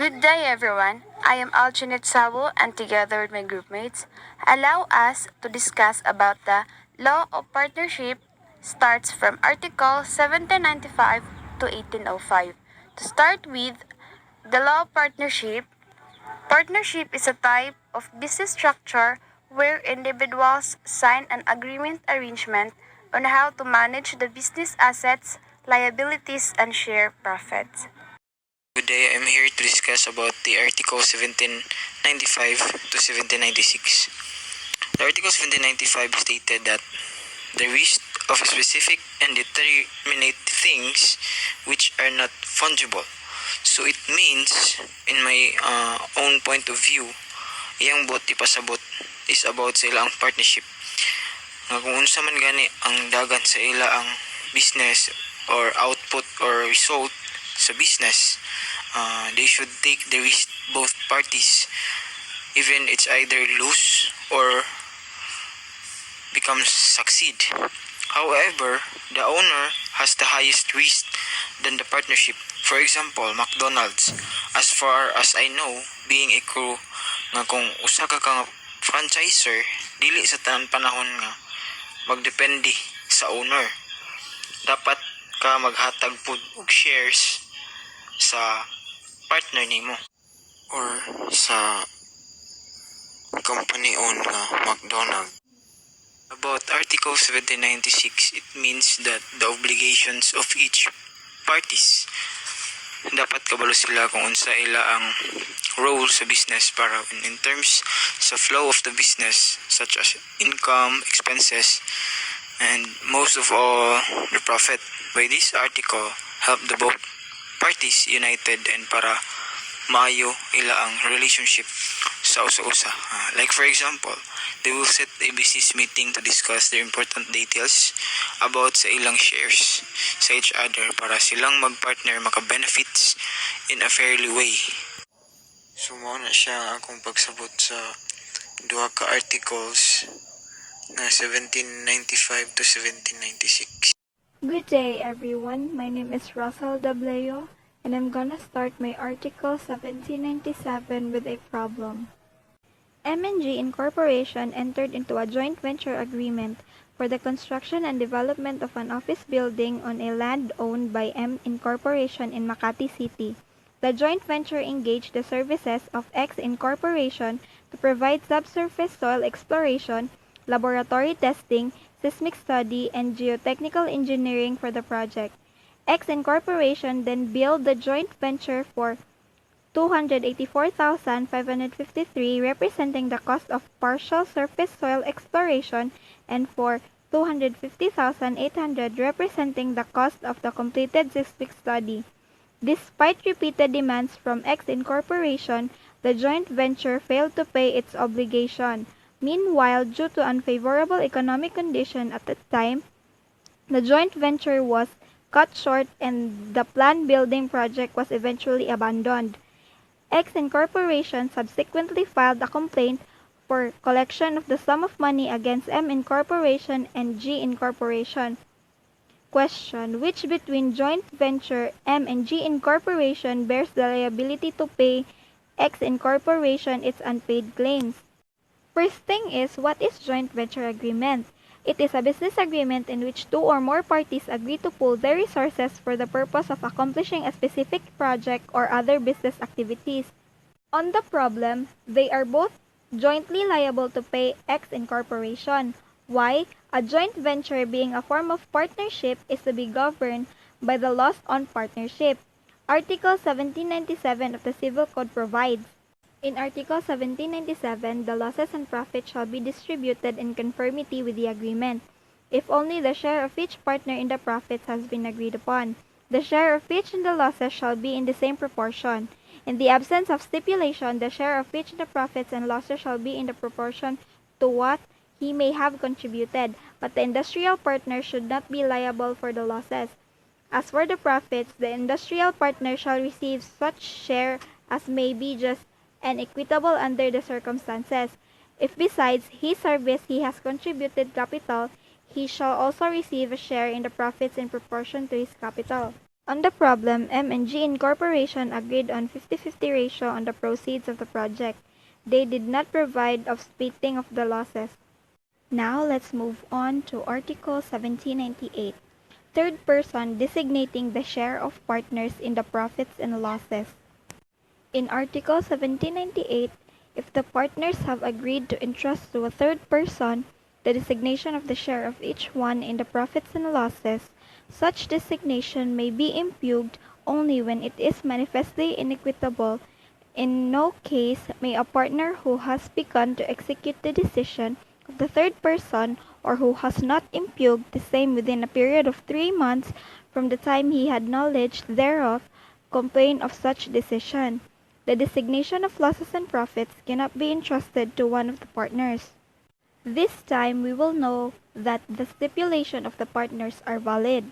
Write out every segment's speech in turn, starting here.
Good day, everyone. I am ALCHENETH SALVO, and together with my group mates, allow us to discuss about the law of partnership starts from Article 1795 to 1805. To start with, the law of partnership. Partnership is a type of business structure where individuals sign an agreement arrangement on how to manage the business assets, liabilities, and share profits. Good day, I'm here to discuss about the Article 1795 to 1796. The Article 1795 stated that the risk of specific and determinate things which are not fungible. So it means, in my own point of view, iyang bot ipasabot is about sa ilang partnership. Nga kung unsa man gani ang dagan sa ila ang business or output or result sa business, they should take the risk, both parties, even it's either lose or becomes succeed. However, the owner has the highest risk than the partnership. For example, McDonald's, as far as I know, being a crew, nga kung usa ka franchisor, dili sa tanang panahon nga magdepende sa owner. Dapat ka maghatag pud og shares sa partner nimo or sa company owned nga McDonald's. About Article 1796, it means that the obligations of each parties, dapat kabalo sila kung unsa ila ang role sa business para in terms sa flow of the business, such as income, expenses, and most of all, the profit. By this article, help the both parties united and para maayo ila ang relationship sa usa-usa. Like for example, they will set a business meeting to discuss the important details about sa ilang shares sa each other para silang magpartner maka-benefits in a fairly way. So mao na siya akong pagsabot sa duha ka articles na 1795 to 1796. Good day, everyone. My name is DABLIO, and I'm gonna start my Article 1797 with a problem. M&G Incorporation entered into a joint venture agreement for the construction and development of an office building on a land owned by M Incorporation in Makati City. The joint venture engaged the services of X Incorporation to provide subsurface soil exploration, laboratory testing, seismic study, and geotechnical engineering for the project. X Incorporation then billed the joint venture for $284,553, representing the cost of partial surface soil exploration, and for $250,800, representing the cost of the completed seismic study. Despite repeated demands from X Incorporation, the joint venture failed to pay its obligation. Meanwhile, due to unfavorable economic conditions at the time, the joint venture was cut short and the planned building project was eventually abandoned. X Incorporation subsequently filed a complaint for collection of the sum of money against M Incorporation and G Incorporation. Question: which between joint venture M and G Incorporation bears the liability to pay X Incorporation its unpaid claims? First thing is, what is joint venture agreement? It is a business agreement in which two or more parties agree to pool their resources for the purpose of accomplishing a specific project or other business activities. On the problem, they are both jointly liable to pay X Incorporation. Why? A joint venture, being a form of partnership, is to be governed by the laws on partnership. Article 1797 of the Civil Code provides, in Article 1797, the losses and profits shall be distributed in conformity with the agreement, if only the share of each partner in the profits has been agreed upon. The share of each in the losses shall be in the same proportion. In the absence of stipulation, the share of each in the profits and losses shall be in the proportion to what he may have contributed, but the industrial partner should not be liable for the losses. As for the profits, the industrial partner shall receive such share as may be just and equitable under the circumstances. If besides his service he has contributed capital, he shall also receive a share in the profits in proportion to his capital. On the problem, M and G Incorporation agreed on 50-50 ratio on the proceeds of the project. They did not provide of splitting of the losses. Now let's move on to Article 1798. Third person designating the share of partners in the profits and losses. In Article 1798, if the partners have agreed to entrust to a third person the designation of the share of each one in the profits and losses, such designation may be impugned only when it is manifestly inequitable. In no case may a partner who has begun to execute the decision of the third person or who has not impugned the same within a period of 3 months from the time he had knowledge thereof complain of such decision. The designation of losses and profits cannot be entrusted to one of the partners. This time we will know that the stipulation of the partners are valid.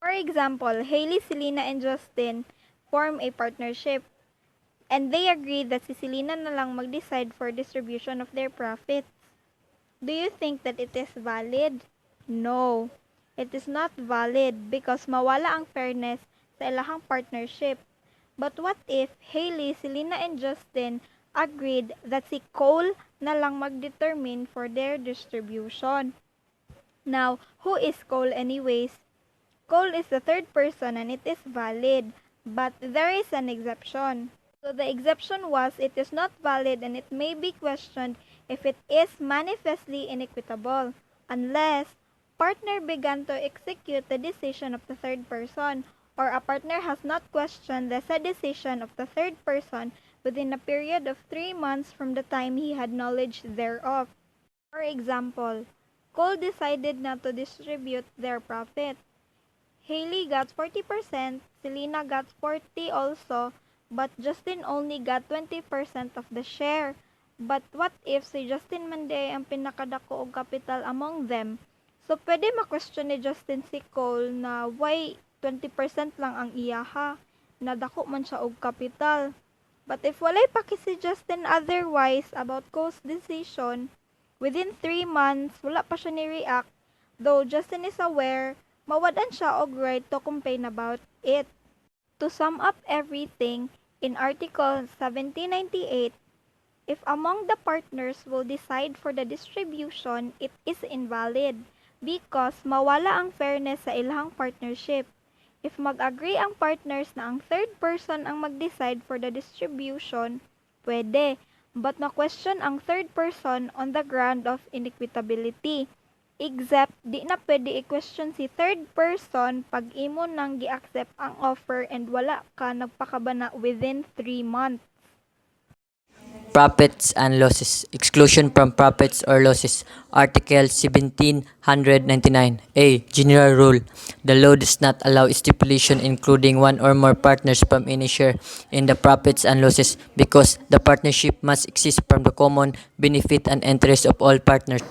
For example, Hailey, Selena, and Justin form a partnership. And they agree that si Selena na lang mag-decide for distribution of their profits. Do you think that it is valid? No. It is not valid because mawala ang fairness sa ilahang partnership. But what if Hailey, Selena, and Justin agreed that si Cole na lang mag-determine for their distribution? Now, who is Cole anyways? Cole is the third person and it is valid, but there is an exception. So the exception was it is not valid and it may be questioned if it is manifestly inequitable, unless partner began to execute the decision of the third person, or a partner has not questioned the said decision of the third person within a period of 3 months from the time he had knowledge thereof. For example, Cole decided not to distribute their profit. Hailey got 40%, Selena got 40 also, but Justin only got 20% of the share. But what if si Justin Mande ang pinakadako og capital among them? So pwede ma-question ni Justin si Cole na why 20% lang ang iyaha, nadako man siya og capital. But if walay pa si Justin otherwise about Cole's decision, within 3 months wala pa siya ni-react, though Justin is aware, mawadan siya og right to complain about it. To sum up everything, in Article 1798, if among the partners will decide for the distribution, it is invalid because mawala ang fairness sa ilahang partnership. If mag-agree ang partners na ang third person ang mag-decide for the distribution, pwede, but ma-question ang third person on the ground of inequitability. Except, di na pwede i-question si third person pag imo nang gi-accept ang offer and wala ka nagpakabana within 3 months. Profits and losses. Exclusion from profits or losses. Article 1799. A. General rule. The law does not allow stipulation including one or more partners from any share in the profits and losses because the partnership must exist from the common benefit and interest of all partners.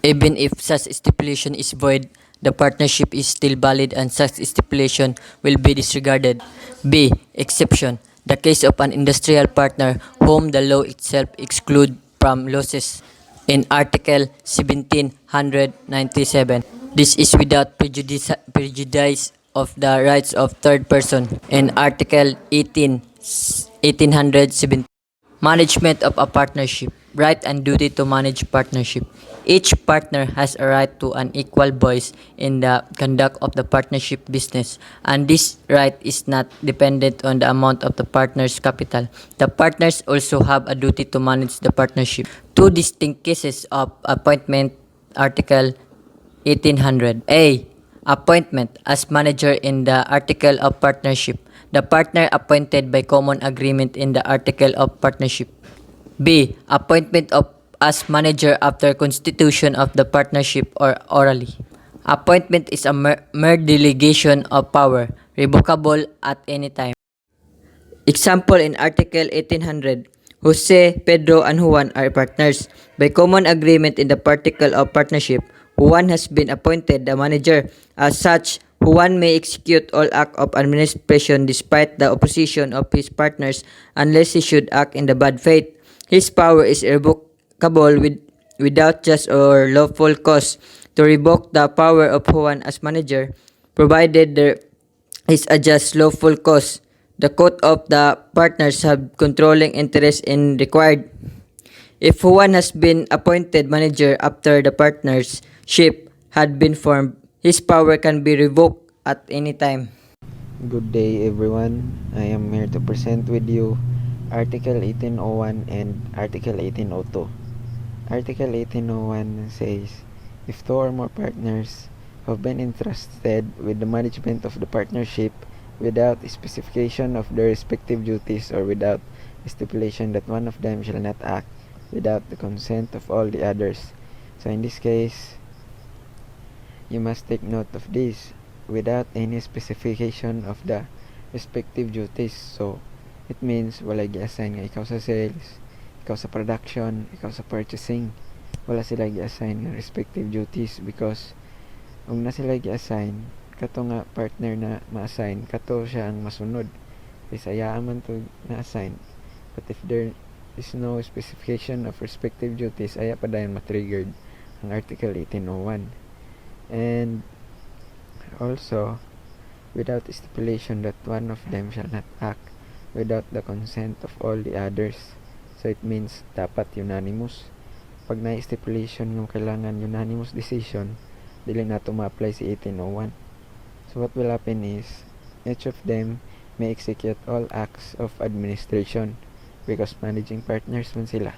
Even if such stipulation is void, the partnership is still valid and such stipulation will be disregarded. B. Exception. The case of an industrial partner whom the law itself excludes from losses in Article 1797. This is without prejudice of the rights of third person in Article 1817. Management of a partnership. Right and duty to manage partnership. Each partner has a right to an equal voice in the conduct of the partnership business, and this right is not dependent on the amount of the partner's capital. The partners also have a duty to manage the partnership. Two distinct cases of appointment. Article 1800. A. Appointment as manager in the article of partnership. The partner appointed by common agreement in the article of partnership. B. Appointment of as manager after constitution of the partnership or orally. Appointment is a mere delegation of power, revocable at any time. Example in Article 1800. Jose, Pedro, and Juan are partners. By common agreement in the article of partnership, Juan has been appointed the manager. As such, Juan may execute all act of administration despite the opposition of his partners unless he should act in the bad faith. His power is irrevocable without just or lawful cause to revoke the power of Juan as manager, provided there is adjust lawful cost. The quote of the partners have controlling interest in required. If one has been appointed manager after the partnership had been formed, his power can be revoked at any time. Good day everyone. I am here to present with you Article 1801 and Article 1802. Article 1801 says, if two or more partners have been entrusted with the management of the partnership without specification of their respective duties or without stipulation that one of them shall not act without the consent of all the others. So in this case, you must take note of this without any specification of the respective duties. So, it means wala gi-assign nga ikaw sa sales, ikaw sa production, ikaw sa purchasing. Wala sila gi-assign nga respective duties because kung na sila gi-assign, kato nga partner na ma-assign, kato siya ang masunod. Kasi ayaan man to na-assign. But if there is no specification of respective duties, aya pa dayon matriggered ang Article 1801. And also, without stipulation that one of them shall not act without the consent of all the others. So it means dapat unanimous. Pag na-stipulation yung kailangan unanimous decision, dili na ito ma-apply si 1801. So what will happen is, each of them may execute all acts of administration because managing partners man sila.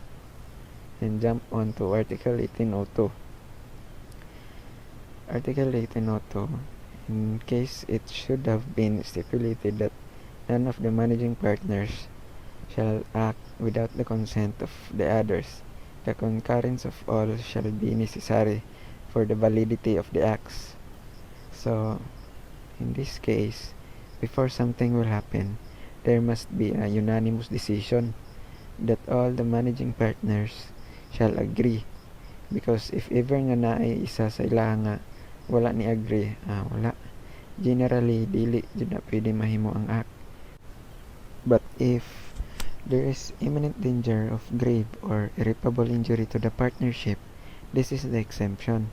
And jump on to Article 1802. Article 1802, in case it should have been stipulated that none of the managing partners shall act without the consent of the others, the concurrence of all shall be necessary for the validity of the acts. So, in this case, before something will happen, there must be a unanimous decision that all the managing partners shall agree. Because if ever nga naay isa sa ilaha nga wala ni agree, wala. Generally, dili jud na pwede mahimo ang act. But if there is imminent danger of grave or irreparable injury to the partnership, this is the exemption.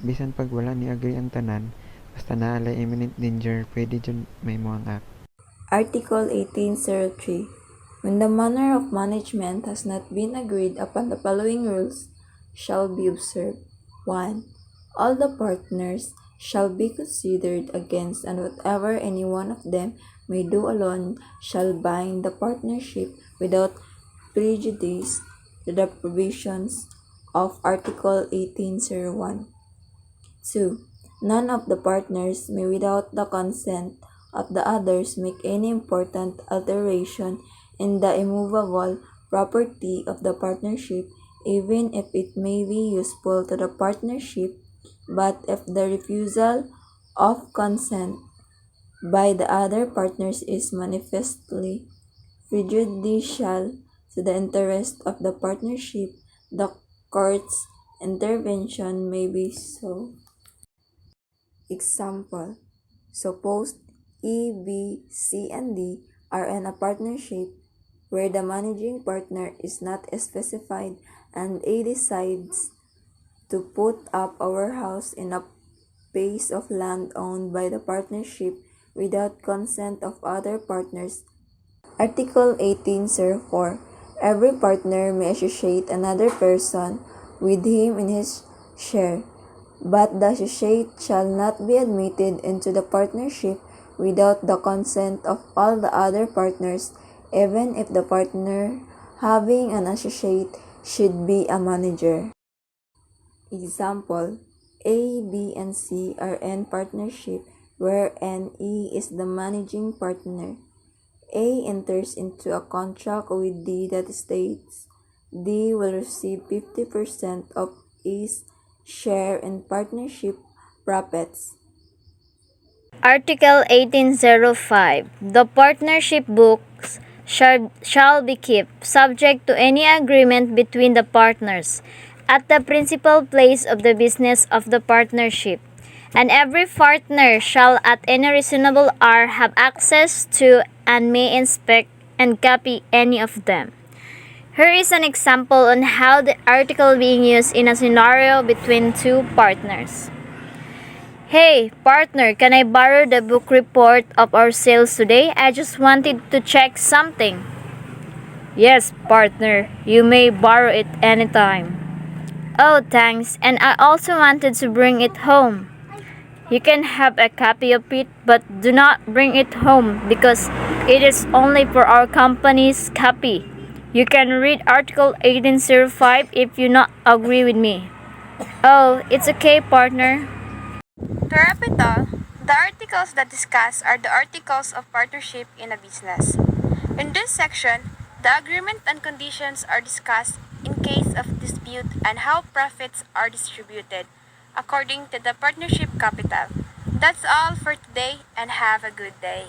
Bisan pag wala ni agree ang tanan, basta naalay imminent danger, pwede jud mahimo ang act. Article 1803. When the manner of management has not been agreed upon, the following rules shall be observed. 1. All the partners shall be considered against, and whatever any one of them may do alone shall bind the partnership without prejudice to the provisions of Article 1801. 2. None of the partners may without the consent of the others make any important alteration in the immovable property of the partnership, even if it may be useful to the partnership, but if the refusal of consent by the other partners is manifestly prejudicial to the interest of the partnership, the court's intervention may be sought. Example: suppose E, B, C, and D are in a partnership where the managing partner is not specified, and A decides to put up a warehouse in a piece of land owned by the partnership without consent of other partners. Article 1804. Every partner may associate another person with him in his share, but the associate shall not be admitted into the partnership without the consent of all the other partners, even if the partner having an associate should be a manager. Example: A, B, and C are in partnership wherein E is the managing partner. A enters into a contract with D that states D will receive 50% of E's share in partnership profits. Article 1805. The partnership books shall be kept, subject to any agreement between the partners, at the principal place of the business of the partnership, and every partner shall at any reasonable hour have access to and may inspect and copy any of them. Here is an example on how the article being used in a scenario between two partners. Hey, partner, can I borrow the book report of our sales today? I just wanted to check something. Yes, partner, you may borrow it anytime. Oh, thanks, and I also wanted to bring it home. You can have a copy of it, but do not bring it home because it is only for our company's copy. You can read Article 1805 if you not agree with me. Oh, it's okay, partner. To wrap it all, the articles that discuss are the articles of partnership in a business. In this section, the agreement and conditions are discussed in case of dispute and how profits are distributed according to the partnership capital. That's all for today and have a good day.